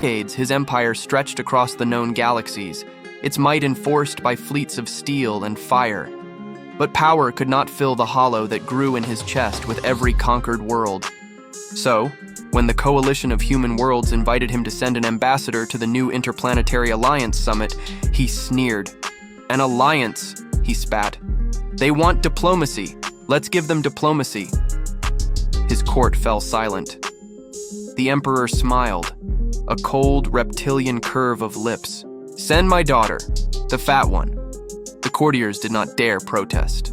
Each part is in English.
decades, his empire stretched across the known galaxies, its might enforced by fleets of steel and fire. But power could not fill the hollow that grew in his chest with every conquered world. So, when the coalition of human worlds invited him to send an ambassador to the new Interplanetary Alliance Summit, he sneered. "An alliance," he spat. "They want diplomacy. Let's give them diplomacy." His court fell silent. The Emperor smiled, a cold reptilian curve of lips. "Send my daughter, the fat one." The courtiers did not dare protest.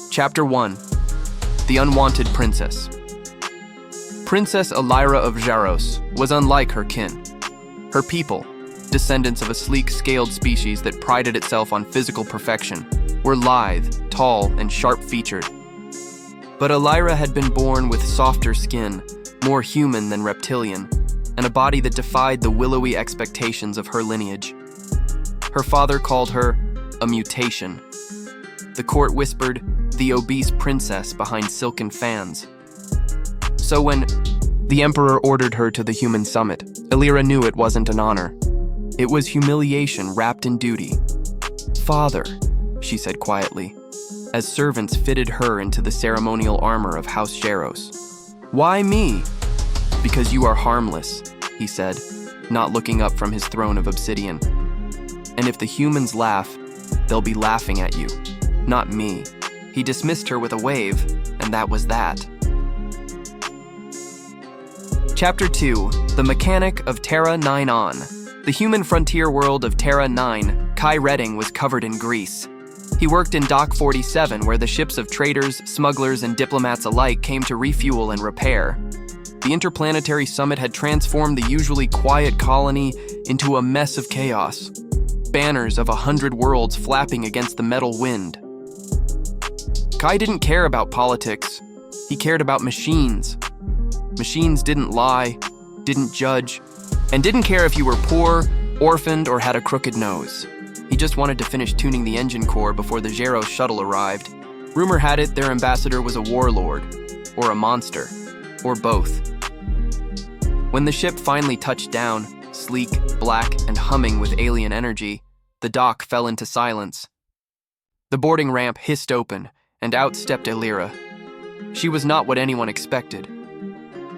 Chapter 1. The Unwanted Princess. Princess Elira of Xaros was unlike her kin. Her people, descendants of a sleek, scaled species that prided itself on physical perfection, were lithe, tall, and sharp-featured. But Elira had been born with softer skin, more human than reptilian, and a body that defied the willowy expectations of her lineage. Her father called her a mutation. The court whispered, the obese princess behind silken fans. So when the Emperor ordered her to the human summit, Elira knew it wasn't an honor. It was humiliation wrapped in duty. "Father," she said quietly, as servants fitted her into the ceremonial armor of House Xaros. "Why me?" "Because you are harmless," he said, not looking up from his throne of obsidian. "And if the humans laugh, they'll be laughing at you, not me." He dismissed her with a wave, and that was that. Chapter 2. The Mechanic of Terra 9On. The human frontier world of Terra 9, Kai Redding was covered in grease. He worked in Dock 47, where the ships of traders, smugglers, and diplomats alike came to refuel and repair. The Interplanetary Summit had transformed the usually quiet colony into a mess of chaos. Banners of 100 worlds flapping against the metal wind. Kai didn't care about politics. He cared about machines. Machines didn't lie, didn't judge, and didn't care if you were poor, orphaned, or had a crooked nose. He just wanted to finish tuning the engine core before the Xaros shuttle arrived. Rumor had it their ambassador was a warlord, or a monster, or both. When the ship finally touched down, sleek, black, and humming with alien energy, the dock fell into silence. The boarding ramp hissed open, and out stepped Elira. She was not what anyone expected.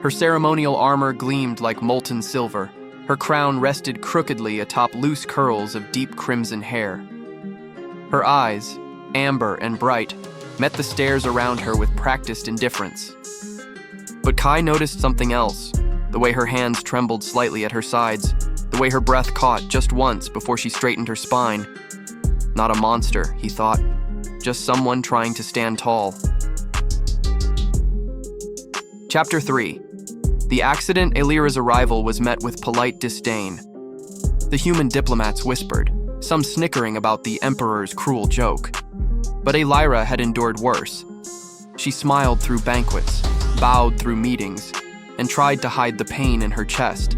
Her ceremonial armor gleamed like molten silver. Her crown rested crookedly atop loose curls of deep crimson hair. Her eyes, amber and bright, met the stares around her with practiced indifference. But Kai noticed something else, the way her hands trembled slightly at her sides, the way her breath caught just once before she straightened her spine. Not a monster, he thought, just someone trying to stand tall. Chapter 3. The accident Elira's arrival was met with polite disdain. The human diplomats whispered, some snickering about the Emperor's cruel joke. But Elira had endured worse. She smiled through banquets, bowed through meetings, and tried to hide the pain in her chest.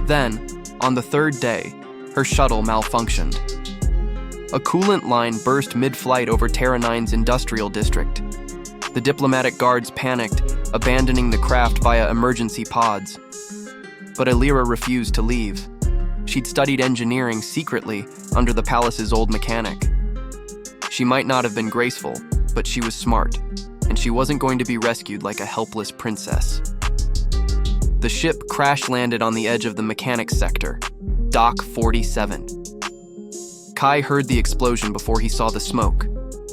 Then, on the third day, her shuttle malfunctioned. A coolant line burst mid-flight over Terra 9's industrial district. The diplomatic guards panicked, abandoning the craft via emergency pods. But Elira refused to leave. She'd studied engineering secretly under the palace's old mechanic. She might not have been graceful, but she was smart, and she wasn't going to be rescued like a helpless princess. The ship crash-landed on the edge of the mechanics sector, Dock 47. Kai heard the explosion before he saw the smoke.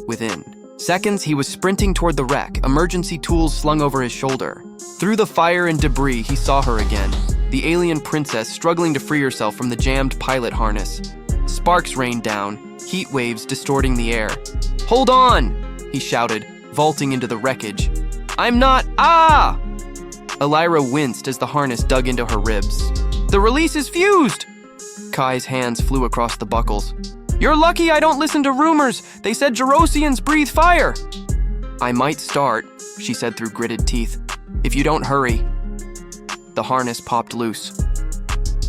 Within seconds, he was sprinting toward the wreck, emergency tools slung over his shoulder. Through the fire and debris, he saw her again, the alien princess struggling to free herself from the jammed pilot harness. Sparks rained down, heat waves distorting the air. "Hold on!" he shouted, vaulting into the wreckage. "I'm not— Ah!" Elira winced as the harness dug into her ribs. "The release is fused!" Kai's hands flew across the buckles. "You're lucky I don't listen to rumors. They said Jarosians breathe fire." "I might start," she said through gritted teeth, "if you don't hurry." The harness popped loose.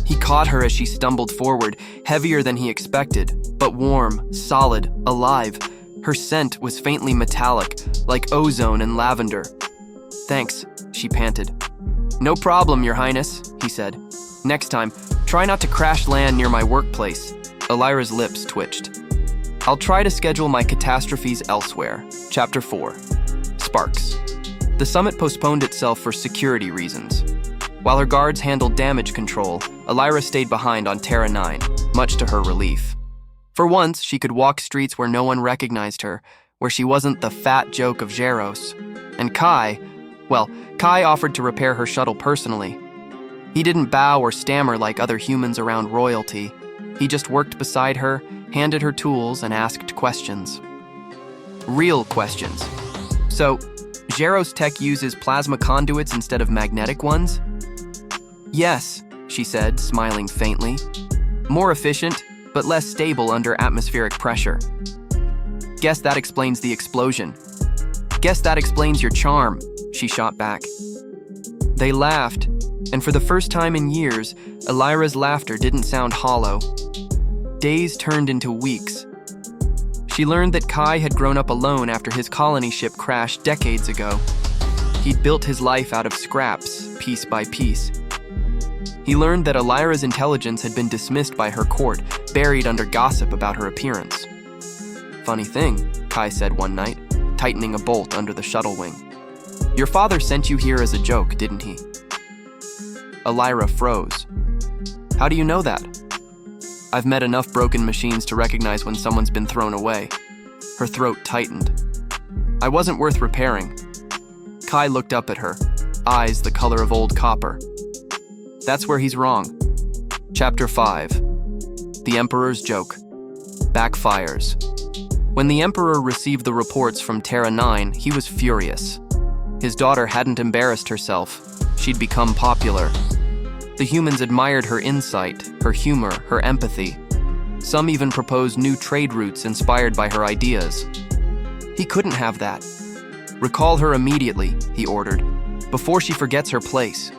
He caught her as she stumbled forward, heavier than he expected, but warm, solid, alive. Her scent was faintly metallic, like ozone and lavender. "Thanks," she panted. "No problem, Your Highness," he said. "Next time, try not to crash land near my workplace." Elira's lips twitched. "I'll try to schedule my catastrophes elsewhere." Chapter 4. Sparks. The summit postponed itself for security reasons. While her guards handled damage control, Elira stayed behind on Terra 9, much to her relief. For once, she could walk streets where no one recognized her, where she wasn't the fat joke of Xeros. And Kai offered to repair her shuttle personally. He didn't bow or stammer like other humans around royalty. He just worked beside her, handed her tools, and asked questions. Real questions. "So, Xeros tech uses plasma conduits instead of magnetic ones?" "Yes," she said, smiling faintly. "More efficient, but less stable under atmospheric pressure." "Guess that explains the explosion." "Guess that explains your charm," she shot back. They laughed, and for the first time in years, Elira's laughter didn't sound hollow. Days turned into weeks. She learned that Kai had grown up alone after his colony ship crashed decades ago. He'd built his life out of scraps, piece by piece. He learned that Elira's intelligence had been dismissed by her court, buried under gossip about her appearance. "Funny thing," Kai said one night, tightening a bolt under the shuttle wing. "Your father sent you here as a joke, didn't he?" Elira froze. "How do you know that?" "I've met enough broken machines to recognize when someone's been thrown away." Her throat tightened. "I wasn't worth repairing." Kai looked up at her, eyes the color of old copper. "That's where he's wrong." Chapter 5. The Emperor's Joke. Backfires. When the Emperor received the reports from Terra 9, he was furious. His daughter hadn't embarrassed herself. She'd become popular. The humans admired her insight, her humor, her empathy. Some even proposed new trade routes inspired by her ideas. He couldn't have that. "Recall her immediately," he ordered, "before she forgets her place."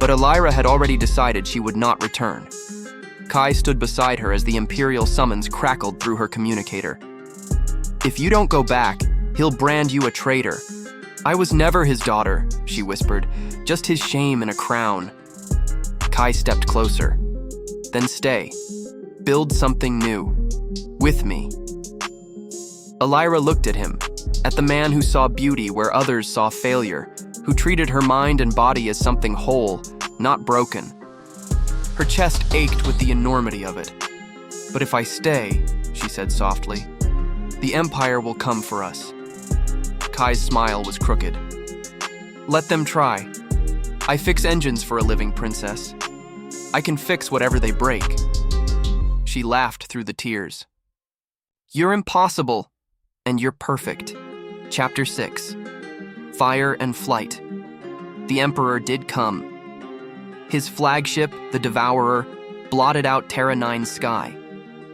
But Elira had already decided she would not return. Kai stood beside her as the Imperial summons crackled through her communicator. "If you don't go back, he'll brand you a traitor." "I was never his daughter," she whispered, "just his shame in a crown." Kai stepped closer. "Then stay. Build something new. With me." Elira looked at him, at the man who saw beauty where others saw failure, who treated her mind and body as something whole, not broken. Her chest ached with the enormity of it. "But if I stay," she said softly, "the Empire will come for us." Kai's smile was crooked. "Let them try. I fix engines for a living, princess. I can fix whatever they break." She laughed through the tears. "You're impossible, and you're perfect." Chapter 6. Fire and Flight. The Emperor did come. His flagship, the Devourer, blotted out Terra 9's sky.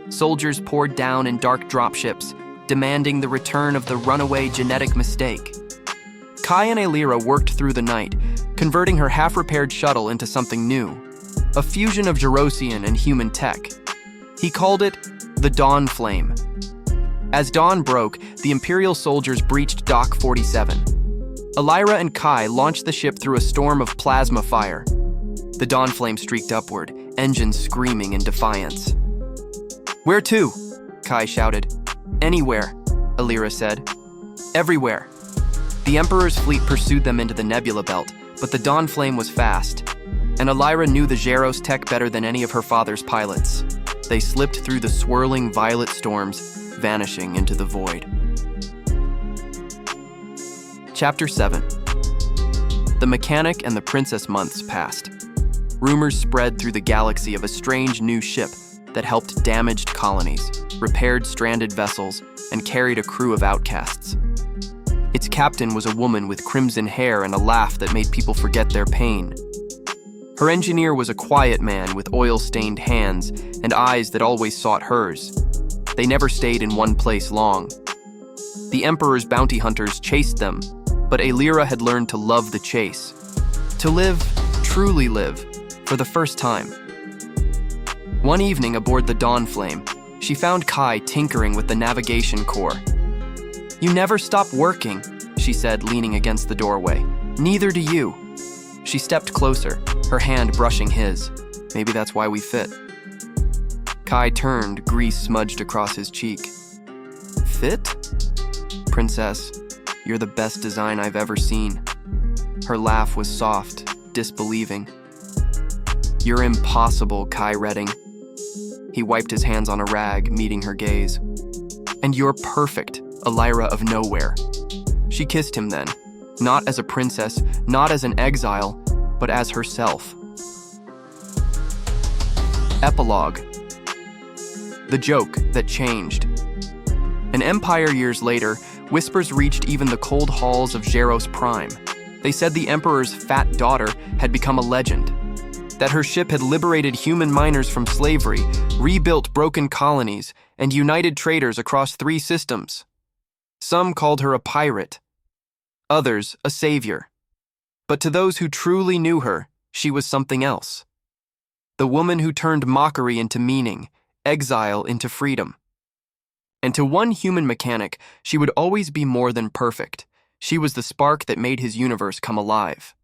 Soldiers poured down in dark dropships, demanding the return of the runaway genetic mistake. Kai and Elira worked through the night, converting her half-repaired shuttle into something new, a fusion of Xerosian and human tech. He called it the Dawn Flame. As dawn broke, the Imperial soldiers breached Dock 47. Elira and Kai launched the ship through a storm of plasma fire. The Dawn Flame streaked upward, engines screaming in defiance. "Where to?" Kai shouted. "Anywhere," Elira said. "Everywhere." The Emperor's fleet pursued them into the Nebula Belt, but the Dawn Flame was fast, and Elira knew the Xeros tech better than any of her father's pilots. They slipped through the swirling violet storms, vanishing into the void. Chapter 7. The mechanic and the princess months passed. Rumors spread through the galaxy of a strange new ship that helped damaged colonies, repaired stranded vessels, and carried a crew of outcasts. Its captain was a woman with crimson hair and a laugh that made people forget their pain. Her engineer was a quiet man with oil-stained hands and eyes that always sought hers. They never stayed in one place long. The Emperor's bounty hunters chased them, but Elira had learned to love the chase. To live, truly live, for the first time. One evening aboard the Dawn Flame, she found Kai tinkering with the navigation core. "You never stop working," she said, leaning against the doorway. "Neither do you." She stepped closer, her hand brushing his. Maybe that's why we fit. Kai turned, grease smudged across his cheek. Fit? Princess, you're the best design I've ever seen. Her laugh was soft, disbelieving. You're impossible, Kai Redding. He wiped his hands on a rag, meeting her gaze. And you're perfect, Elira of Nowhere. She kissed him then, not as a princess, not as an exile, but as herself. Epilogue. The joke that changed. An empire years later, whispers reached even the cold halls of Xeros Prime. They said the Emperor's fat daughter had become a legend, that her ship had liberated human miners from slavery, rebuilt broken colonies, and united traders across 3 systems. Some called her a pirate, others a savior. But to those who truly knew her, she was something else. The woman who turned mockery into meaning, exile into freedom. And to one human mechanic, she would always be more than perfect. She was the spark that made his universe come alive.